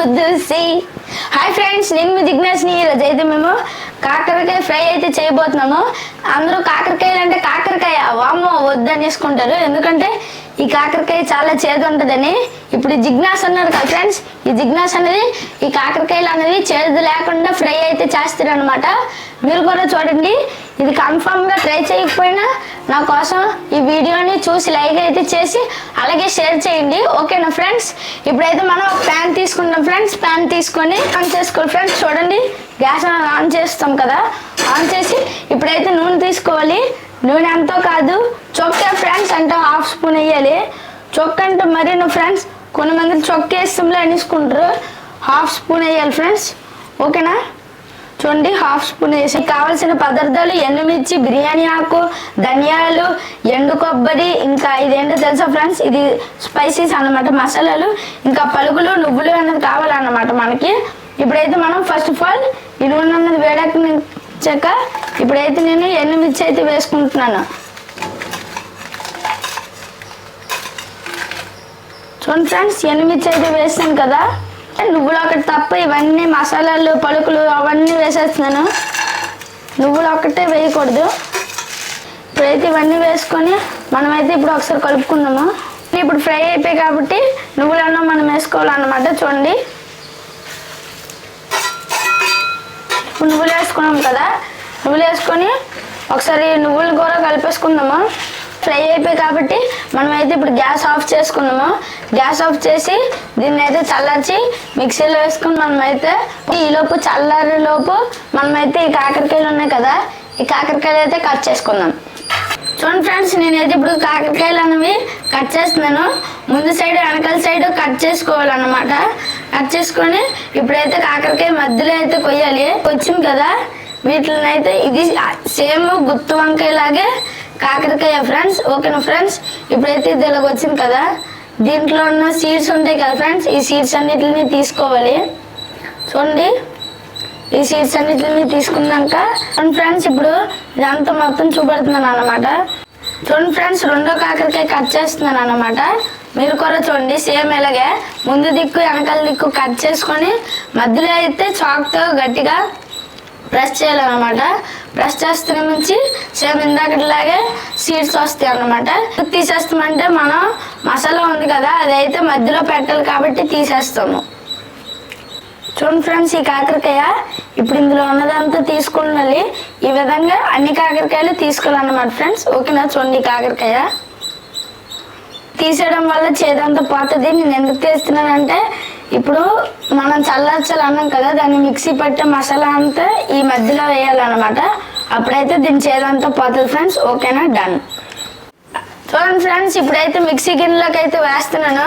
చూసి. Hi friends, నేను మీ జిజ్ఞాస్ని. ఈరోజు అయితే మేము కాకరకాయ ఫ్రై అయితే చేయబోతున్నాము. అందరూ కాకరకాయలు అంటే కాకరకాయ వామ్మో వద్దనేసుకుంటారు, ఎందుకంటే ఈ కాకరకాయ చాలా చేదు ఉంటుందని. ఇప్పుడు జిజ్ఞాస్ అన్నారు కదా ఫ్రెండ్స్, ఈ జిజ్ఞాస్ అనేది ఈ కాకరకాయలు అనేది చేదు లేకుండా ఫ్రై అయితే చేస్తారు అనమాట. మీరు కూడా చూడండి, ఇది కన్ఫామ్గా ట్రై చేయకపోయినా నా కోసం ఈ వీడియోని చూసి లైక్ అయితే చేసి అలాగే షేర్ చేయండి, ఓకేనా ఫ్రెండ్స్. ఇప్పుడైతే మనం ఒక ప్యాన్ తీసుకుంటాం ఫ్రెండ్స్. ప్యాన్ తీసుకొని ఆన్ చేసుకోవాలి ఫ్రెండ్స్. చూడండి, గ్యాస్ ఆన్ చేస్తాం కదా, ఆన్ చేసి ఇప్పుడైతే నూనె తీసుకోవాలి. నూనె ఎంతో కాదు, చొక్క ఫ్రెండ్స్ అంటే 1/2 స్పూన్ వేయాలి. చొక్క అంటే మరీను ఫ్రెండ్స్, కొంతమంది చొక్క వేస్తాంలో అనేసుకుంటారు. 1/2 స్పూన్ వేయాలి ఫ్రెండ్స్, ఓకేనా. చూడండి, 1/2 స్పూన్ వేసి కావాల్సిన పదార్థాలు ఎండుమిర్చి, బిర్యానీ ఆకు, ధనియాలు, ఎండు కొబ్బరి, ఇంకా ఇదేంటో తెలుసా ఫ్రెండ్స్, ఇది స్పైసీస్ అన్నమాట, మసాలాలు, ఇంకా పలుకులు, నువ్వులు అనేది కావాలన్నమాట మనకి. ఇప్పుడైతే మనం ఫస్ట్ ఆఫ్ ఆల్ ఈ నూనె అన్నది వేడెక్కినాక ఇప్పుడైతే నేను ఎండుమిర్చి అయితే వేసుకుంటున్నాను. చూడండి ఫ్రెండ్స్, ఎండుమిర్చి అయితే వేసాను కదా. నువ్వులు ఒకటి తప్ప ఇవన్నీ మసాలాలు, పలుకులు అవన్నీ వేసేస్తున్నాను. నువ్వులు ఒకటే వేయకూడదు. ఇప్పుడైతే ఇవన్నీ వేసుకొని మనమైతే ఇప్పుడు ఒకసారి కలుపుకుందాము. ఇప్పుడు ఫ్రై అయిపోయి కాబట్టి నువ్వులన్నా మనం వేసుకోవాలన్నమాట. చూడండి, ఇప్పుడు నువ్వులు వేసుకున్నాం కదా, నువ్వులు వేసుకొని ఒకసారి నువ్వులు కూడా కలిపేసుకుందాము. ఫ్రై అయిపోయి కాబట్టి మనమైతే ఇప్పుడు గ్యాస్ ఆఫ్ చేసుకుందాము. గ్యాస్ ఆఫ్ చేసి దీన్ని అయితే చల్లార్చి మిక్సీలో వేసుకుని మనమైతే ఈలోపు చల్లారేలోపు మనమైతే ఈ కాకరకాయలు ఉన్నాయి కదా, ఈ కాకరకాయలు అయితే కట్ చేసుకుందాం. చూడండి ఫ్రెండ్స్, నేనైతే ఇప్పుడు కాకరకాయలు అనేవి కట్ చేస్తున్నాను. ముందు సైడ్ వెనకాల సైడ్ కట్ చేసుకోవాలన్నమాట. కట్ చేసుకొని ఇప్పుడైతే కాకరకాయ మధ్యలో అయితే కొయ్యాలి. వచ్చింది కదా, వీటిని అయితే ఇది సేమ్ గుత్తి వంకాయ లాగే కాకరకాయ ఫ్రెండ్స్, ఓకేనా ఫ్రెండ్స్. ఇప్పుడైతే ఇది ఇలాగ వచ్చింది కదా, దీంట్లో ఉన్న సీడ్స్ ఉంటాయి కదా ఫ్రెండ్స్, ఈ సీడ్స్ అన్నిటిని తీసుకోవాలి. చూడండి, ఈ సీడ్స్ అన్నిటిని తీసుకున్నాక ఫ్రెండ్స్ ఇప్పుడు ఇదంతా మొత్తం చూపెడుతున్నాను అన్నమాట. చూడండి ఫ్రెండ్స్, రెండో కాకరకాయ కట్ చేస్తున్నాను అన్నమాట. మీరు కూడా చూడండి, సేమ్ ఇలాగే ముందు దిక్కు వెనకాల దిక్కు కట్ చేసుకొని మధ్యలో అయితే చాక్తో గట్టిగా ప్రెస్ చేయాలన్నమాట. ప్రెస్ చేస్తున్న నుంచి సేమ్ ఇందాకట్లాగే సీడ్స్ వస్తాయి అన్నమాట. తీసేస్తామంటే మనం మసాలా ఉంది కదా, అదైతే మధ్యలో పెట్టాలి కాబట్టి తీసేస్తాము. చూడండి ఫ్రెండ్స్, ఈ కాకరకాయ ఇప్పుడు ఇందులో ఉన్నదంతా తీసుకున్నది. ఈ విధంగా అన్ని కాకరకాయలు తీసుకోవాలన్నమాట ఫ్రెండ్స్, ఓకేనా. చూడండి, కాకరకాయ తీసేయడం వల్ల చేదంతా పోతుంది. నేను ఎందుకు తీస్తున్నానంటే ఇప్పుడు మనం చల్లార్చాలి అన్నాం కదా, దాన్ని మిక్సీ పట్టే మసాలా అంతా ఈ మధ్యలో వేయాలన్నమాట. అప్పుడైతే దీని చేదంతా పోతుంది ఫ్రెండ్స్, ఓకేనా. డన్. చూడండి ఫ్రెండ్స్, ఇప్పుడైతే మిక్సీ గిన్నెలోకి అయితే వేస్తున్నాను.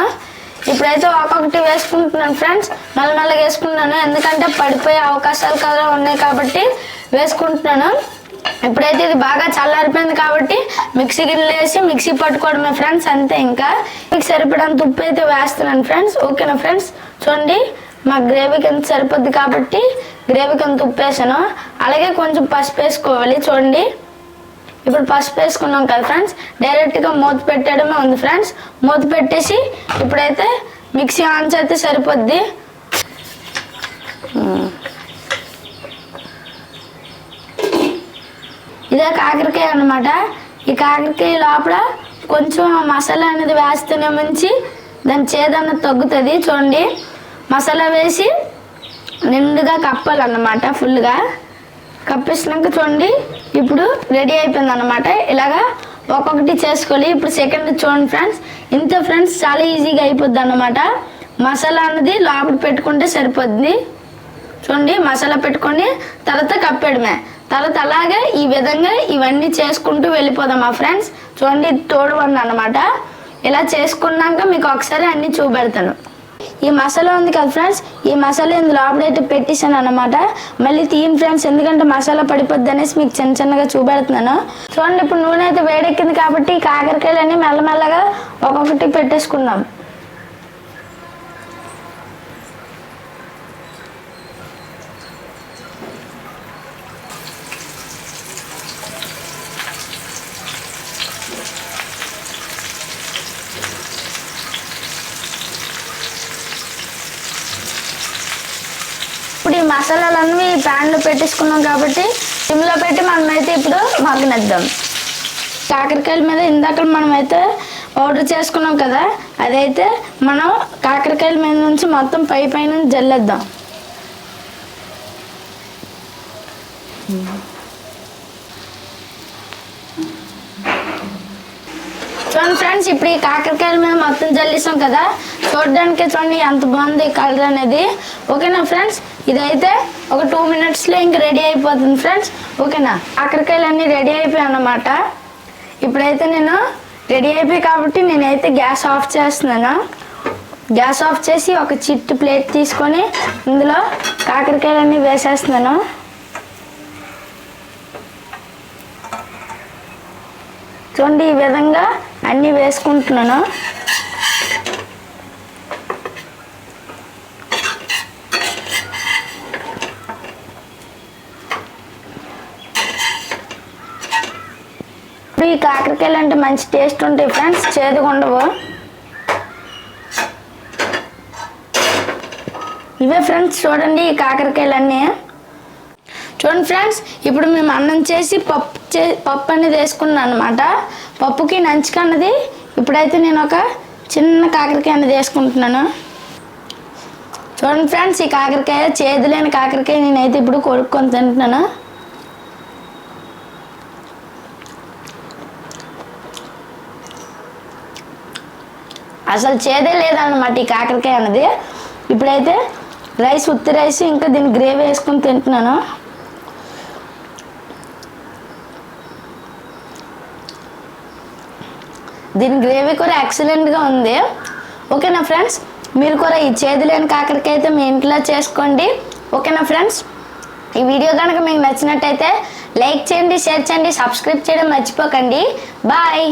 ఇప్పుడైతే ఒక్కొక్కటి వేసుకుంటున్నాను ఫ్రెండ్స్, మెల్లమెల్లగా వేసుకుంటున్నాను, ఎందుకంటే పడిపోయే అవకాశాలు కదా ఉన్నాయి కాబట్టి వేసుకుంటున్నాను. ఇప్పుడైతే ఇది బాగా చల్లారిపోయింది కాబట్టి మిక్సీ గిన్నెలు వేసి మిక్సీ పట్టుకోవడమే ఫ్రెండ్స్, అంతే. ఇంకా మీకు సరిపడంత ఉప్పు అయితే వేస్తున్నాను ఫ్రెండ్స్, ఓకేనా ఫ్రెండ్స్. చూడండి, మా గ్రేవీకి ఎంత సరిపోద్ది కాబట్టి గ్రేవీకి ఎంత ఉప్పు వేసాను. అలాగే కొంచెం పసుపు వేసుకోవాలి. చూడండి, ఇప్పుడు పసుపు వేసుకున్నాం కదా ఫ్రెండ్స్, డైరెక్ట్గా మూత పెట్టడమే ఉంది ఫ్రెండ్స్. మూత పెట్టేసి ఇప్పుడైతే మిక్సీ ఆన్ చేస్తే సరిపోద్ది. ఇదే కాకరకాయ అన్నమాట. ఈ కాకరకాయ లోపల కొంచెం మసాలా అనేది వేస్తూనే మంచి దాని చేదన్నది తగ్గుతుంది. చూడండి, మసాలా వేసి నిండుగా కప్పాలన్నమాట, ఫుల్గా కప్పేసినాక చూడండి ఇప్పుడు రెడీ అయిపోయింది అన్నమాట. ఇలాగా ఒక్కొక్కటి చేసుకోవాలి. ఇప్పుడు సెకండ్ చూడండి ఫ్రెండ్స్, ఇంత ఫ్రెండ్స్ చాలా ఈజీగా అయిపోద్ది అన్నమాట. మసాలా అనేది లోపల పెట్టుకుంటే సరిపోద్ది. చూడండి, మసాలా పెట్టుకొని తర్వాత కప్పేయడమే. తర్వాత అలాగే ఈ విధంగా ఇవన్నీ చేసుకుంటూ వెళ్ళిపోదాం ఫ్రెండ్స్. చూడండి, తోడు వండి అన్నమాట. ఇలా చేసుకున్నాక మీకు ఒకసారి అన్ని చూపెడతాను. ఈ మసాలా ఉంది కదా ఫ్రెండ్స్, ఈ మసాలా ఇందులో లోపలైతే పెట్టేసాను అన్నమాట. మళ్ళీ తీయను ఫ్రెండ్స్, ఎందుకంటే మసాలా పడిపోద్ది అనేసి మీకు చిన్న చిన్నగా చూపెడుతున్నాను. చూడండి, ఇప్పుడు నూనె అయితే వేడెక్కింది కాబట్టి కాకరకాయలన్నీ మెల్లమెల్లగా ఒక్కొక్కటి పెట్టేసుకుందాం. మసాలాలన్నీ ప్యాన్లో పెట్టేసుకున్నాం కాబట్టి సిమ్లో పెట్టి మనమైతే ఇప్పుడు మగ్గనిద్దాం. కాకరకాయల మీద ఇందాక మనమైతే పౌడర్ చేసుకున్నాం కదా, అదైతే మనం కాకరకాయల మీద నుంచి మొత్తం పైన జల్లేద్దాం. చూడండి ఫ్రెండ్స్, ఇప్పుడు ఈ కాకరకాయల మీద మొత్తం జల్లేసాం కదా, చూడడానికి చూడండి ఎంత బాగుంది కలర్ అనేది. ఓకేనా ఫ్రెండ్స్, ఇదైతే ఒక 2 minutesలో ఇంక రెడీ అయిపోతుంది ఫ్రెండ్స్. ఓకేనా, కాకరకాయలు అన్నీ రెడీ అయిపోయాయి అన్నమాట. ఇప్పుడైతే నేను రెడీ అయిపోయి కాబట్టి నేనైతే గ్యాస్ ఆఫ్ చేస్తున్నాను. గ్యాస్ ఆఫ్ చేసి ఒక చిట్టు ప్లేట్ తీసుకొని ఇందులో కాకరకాయలన్నీ వేసేస్తున్నాను. చూడండి, ఈ విధంగా అన్నీ వేసుకుంటున్నాను. ఈ కాకరకాయలు అంటే మంచి టేస్ట్ ఉంటాయి ఫ్రెండ్స్, చేదుగా ఉండవు. ఇవే ఫ్రెండ్స్, చూడండి ఈ కాకరకాయలన్నీ. చూడండి ఫ్రెండ్స్, ఇప్పుడు మేము అన్నం చేసి పప్పు అనేది వేసుకున్నాను అనమాట. పప్పుకి నంచుకన్నది ఇప్పుడైతే నేను ఒక చిన్న కాకరకాయ అనేది వేసుకుంటున్నాను. చూడండి ఫ్రెండ్స్, ఈ కాకరకాయ చేదు లేని కాకరకాయ నేనైతే ఇప్పుడు కొడుక్కొని తింటున్నాను. అసలు చేదే లేదన్నమాట ఈ కాకరకాయ అన్నది. ఇప్పుడైతే ఉత్తి రైస్ ఇంకా దీన్ని గ్రేవీ వేసుకొని తింటున్నాను. దీని గ్రేవీ కూడా ఎక్సలెంట్గా ఉంది. ఓకేనా ఫ్రెండ్స్, మీరు కూడా ఈ చేదు లేని కాకరకాయ అయితే మీ ఇంట్లో చేసుకోండి. ఓకేనా ఫ్రెండ్స్, ఈ వీడియో కనుక మీకు నచ్చినట్టయితే లైక్ చేయండి, షేర్ చేయండి, సబ్స్క్రైబ్ చేయడం మర్చిపోకండి. బాయ్.